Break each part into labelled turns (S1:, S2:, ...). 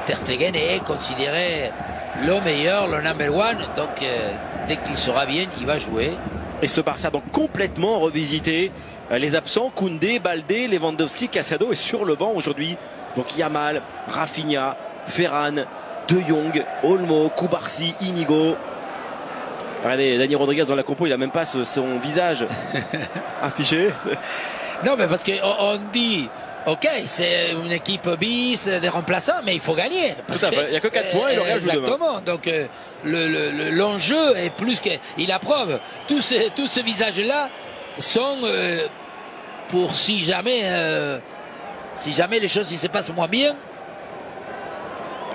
S1: Ter Stegen est considéré le meilleur, le number one. Donc dès qu'il sera bien, il va jouer.
S2: Et ce Barça donc complètement revisité. Les absents, Koundé, Baldé, Lewandowski, Casado est sur le banc aujourd'hui. Donc Yamal, Rafinha, Ferran, De Jong, Olmo, Koubarsi, Inigo. Regardez, Dani Rodriguez dans la compo, il a même pas son visage affiché.
S1: Non, mais parce qu'on dit, ok, c'est une équipe bis, des remplaçants, mais il faut gagner.
S2: Il n'y a que 4 points et le Real joue demain.
S1: Exactement. Donc l'enjeu est plus que... Il approuve. Tous ces visages-là sont pour si jamais les choses se passent moins bien.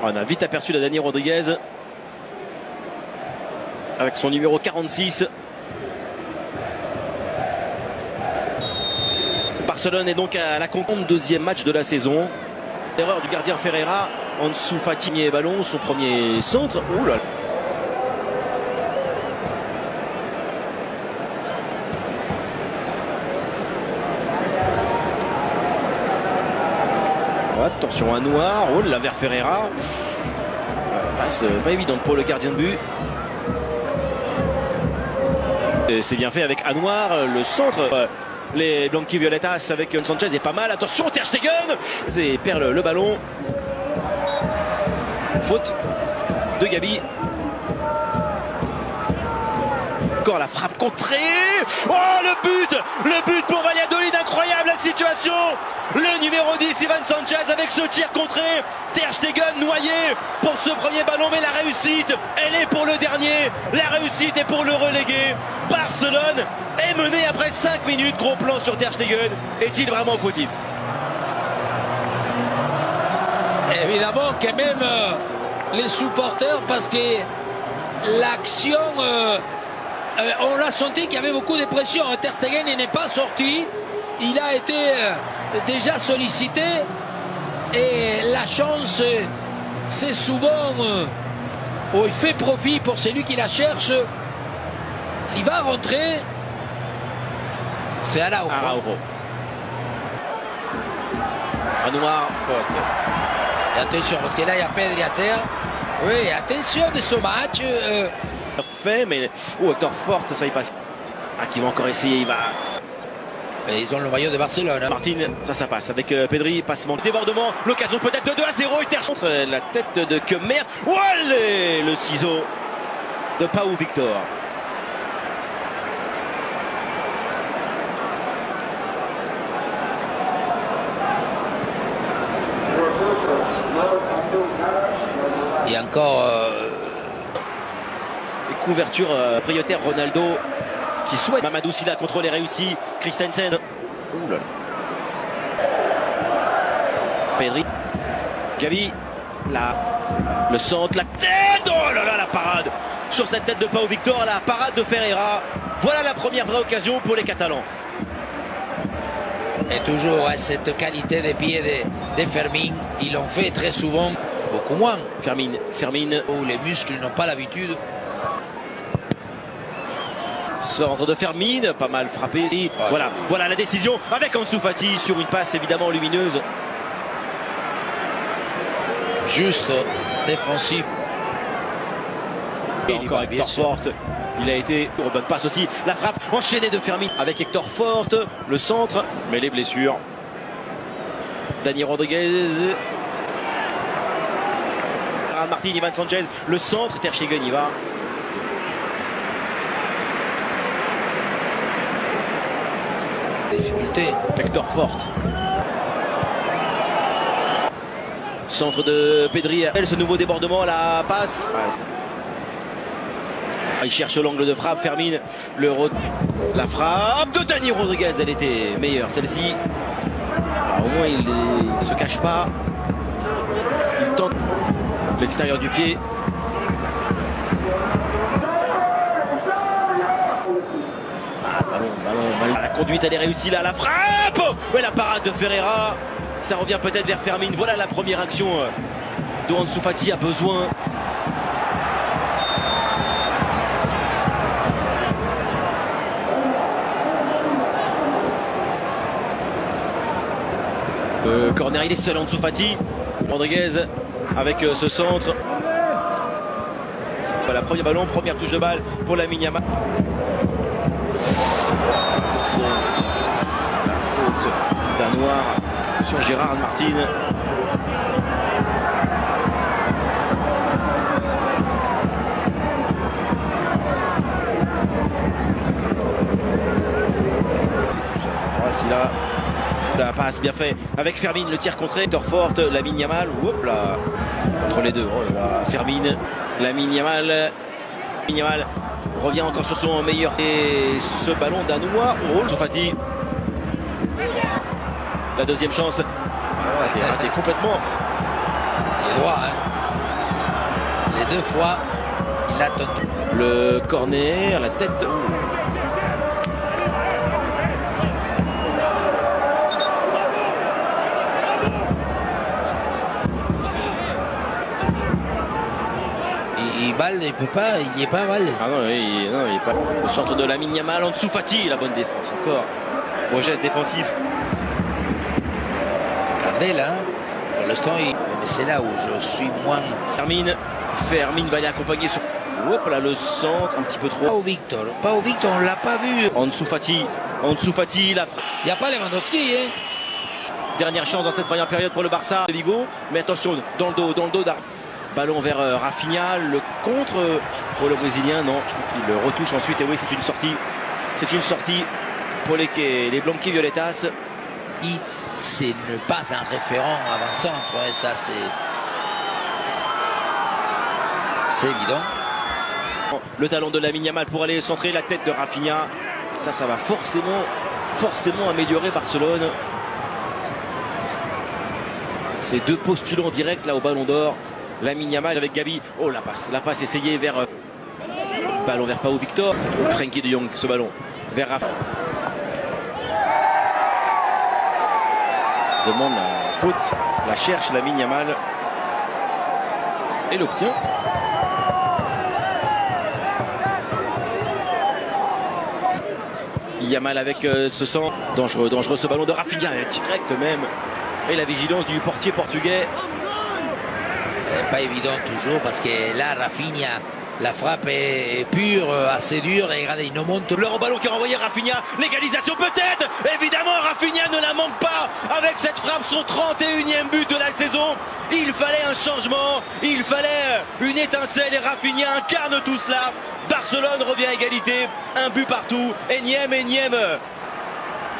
S2: On a vite aperçu la Dani Rodriguez avec son numéro 46. Barcelone est donc à la conquête, deuxième match de la saison. Erreur du gardien Ferreira, en dessous Fatimi et ballon, son premier centre. Ouh là là. Attention à Noir, oh là vers Ferreira. Passe pas évidente pour le gardien de but. C'est bien fait avec Anouar, le centre. Les Blanqui Violetas avec Sanchez est pas mal. Attention, Ter Stegen et perd le ballon. Faute de Gabi. Encore la frappe contrée. Oh le but pour Valladolid, incroyable la situation. Le numéro 10 Ivan Sanchez avec ce tir contré. Ter Stegen noyé pour ce premier ballon, mais la réussite elle est pour le dernier. La réussite est pour le relégué. Barcelone est mené après 5 minutes. Gros plan sur Ter Stegen. Est-il vraiment fautif?
S1: Évidemment quand même les supporters, parce que l'action on a senti qu'il y avait beaucoup de pression. Ter Stegen n'est pas sorti. Il a été déjà sollicité. Et la chance, c'est souvent où il fait profit pour celui qui la cherche. Il va rentrer. C'est Araujo.
S2: À Noir.
S1: Faute. Et attention, parce que là, il y a Pedri à terre. Oui, attention de ce match.
S2: Fait, mais Hector Forte, ça y passe. Ah, qui va encore essayer, il va.
S1: Et ils ont le maillot de Barcelone.
S2: Martin, ça passe avec Pedri, passement, débordement, l'occasion peut-être de 2-0 et Ter contre la tête de Kemmer. Allez, le ciseau de Pau Victor.
S1: Et encore
S2: couverture prioritaire Ronaldo qui souhaite. Mamadou Sylla, contrôle est réussi. Christensen. Ouh là là. Pedri. Gavi. Le centre, la tête. Oh là là, la parade sur cette tête de Pau Victor, la parade de Ferreira. Voilà la première vraie occasion pour les Catalans.
S1: Et toujours cette qualité des pieds de Fermin. Ils l'ont fait très souvent, beaucoup moins.
S2: Fermin.
S1: Où les muscles n'ont pas l'habitude.
S2: Centre de Fermin, pas mal frappé. Voilà la décision avec Ansu Fati sur une passe évidemment lumineuse.
S1: Juste défensif.
S2: Et encore Hector Forte. Il a été pour bonne passe aussi. La frappe enchaînée de Fermin avec Hector Forte. Le centre, mais les blessures. Dani Rodriguez. Martin, Ivan Sanchez. Le centre, Ter Stegen y va.
S1: Difficulté.
S2: Hector Forte. Centre de Pedri. Ce nouveau débordement, la passe. Il cherche l'angle de frappe. Fermin. La frappe de Dani Rodriguez. Elle était meilleure celle-ci. Au moins il ne se cache pas. Il tente l'extérieur du pied. Ballon. La conduite elle est réussie là. La frappe. Ouais, la parade de Ferreira. Ça revient peut-être vers Fermin. Voilà la première action dont Ansu Fati a besoin. Corner, il est seul Ansu Fati. Rodriguez avec ce centre. Voilà, premier ballon, première touche de balle pour Lamine Yamal. Faute d'un noir sur Gérard Martin. Voici là. La passe bien fait avec Fermin, le tir contré, Torfort, Lamine Yamal, hop là, entre les deux, oh là, Fermin, Lamine Yamal revient encore sur son meilleur et ce ballon danois, oh, Sofati, la deuxième chance, raté complètement.
S1: Il est droit, hein. Les deux fois, il a tenté.
S2: Le corner, la tête.
S1: Il peut pas, il n'y est pas mal.
S2: Ah non, il est pas. Le centre de Lamine Yamal en dessous, Fati, la bonne défense encore. Beau geste défensif.
S1: Regardez là, pour l'instant, mais c'est là où je suis moins.
S2: Fermin va aller accompagner son. Hop là, le centre, un petit peu trop.
S1: Pas au Victor, on l'a pas vu.
S2: En dessous, Fati, la frappe.
S1: Il n'y a pas Lewandowski, hein.
S2: Dernière chance dans cette première période pour le Barça de Vigo. Mais attention, dans le dos d'Ar. Ballon vers Rafinha, le contre pour le Brésilien, non, je crois qu'il le retouche ensuite, et oui, c'est une sortie pour les Blanqui Violetas.
S1: C'est ne pas un référent avançant, ouais, ça c'est évident.
S2: Le talon de Lamine Yamal pour aller centrer la tête de Rafinha, ça va forcément améliorer Barcelone. Ces deux postulants directs là au Ballon d'Or. Lamine Yamal avec Gabi. Oh, la passe essayée vers. Ballon vers Pau Victor. Frenkie de Jong, ce ballon. Vers Rafa. Demande la faute. La cherche Lamine Yamal. Et l'obtient. Yamal avec ce centre. Dangereux ce ballon de Rafinha. Direct même. Et la vigilance du portier portugais.
S1: Pas évident toujours parce que là Rafinha, la frappe est pure, assez dure et regardez, il nous monte.
S2: Le ballon qui a renvoyé Rafinha, l'égalisation peut-être. Évidemment Rafinha ne la manque pas avec cette frappe, son 31e but de la saison. Il fallait un changement, il fallait une étincelle et Rafinha incarne tout cela. Barcelone revient à égalité, un but partout, énième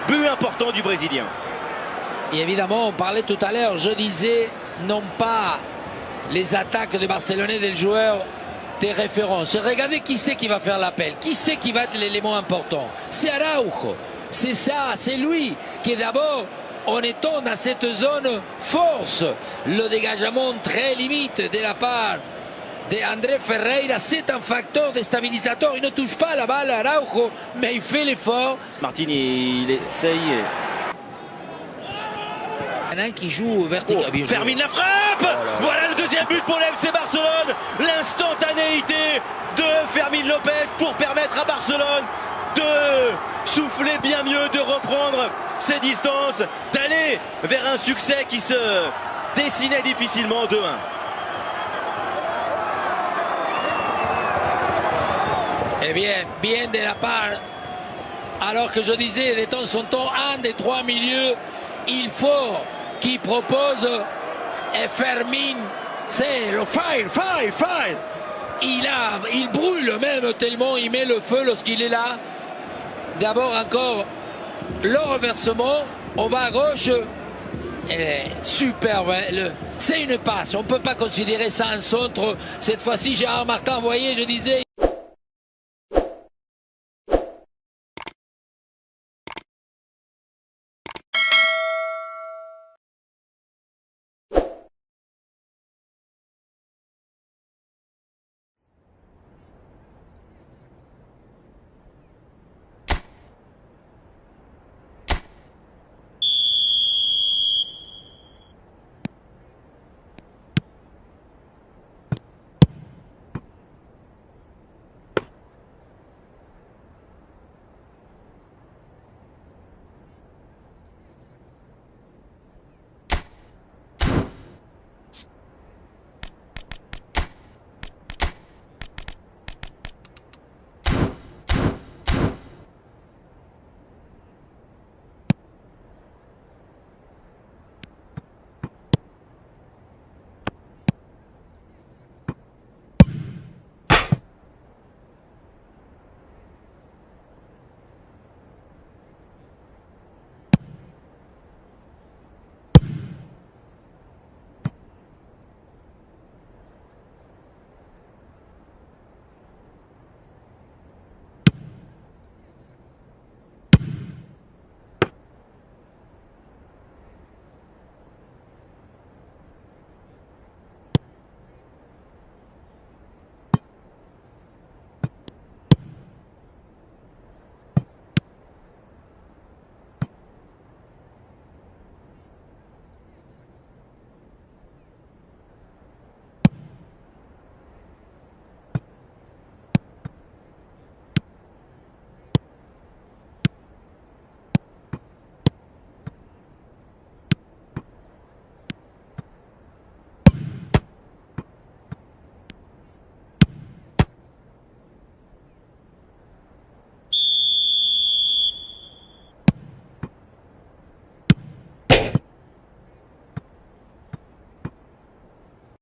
S2: but important du Brésilien.
S1: Et évidemment on parlait tout à l'heure, je disais non pas les attaques de Barcelonais des joueurs des références. Regardez qui c'est qui va faire l'appel, qui c'est qui va être l'élément important. C'est Araujo, c'est ça, c'est lui qui d'abord, en étant dans cette zone, force le dégagement très limite de la part d'André Ferreira. C'est un facteur déstabilisateur, il ne touche pas la balle Araujo, mais il fait l'effort.
S2: Martin il essaye.
S1: Il y en a un qui joue vertical.
S2: Oh, Fermin la frappe. Voilà le deuxième but pour l'FC Barcelone. L'instantanéité de Fermin Lopez pour permettre à Barcelone de souffler bien mieux, de reprendre ses distances, d'aller vers un succès qui se dessinait difficilement 2-1.
S1: Eh bien de la part, alors que je disais de temps en temps, un des trois milieux, il faut qu'il propose et Fermin, c'est le fire. Il brûle même tellement il met le feu lorsqu'il est là. D'abord encore le renversement, on va à gauche. Superbe, c'est une passe, on ne peut pas considérer ça un centre. Cette fois-ci Gérard Martin, vous voyez, je disais.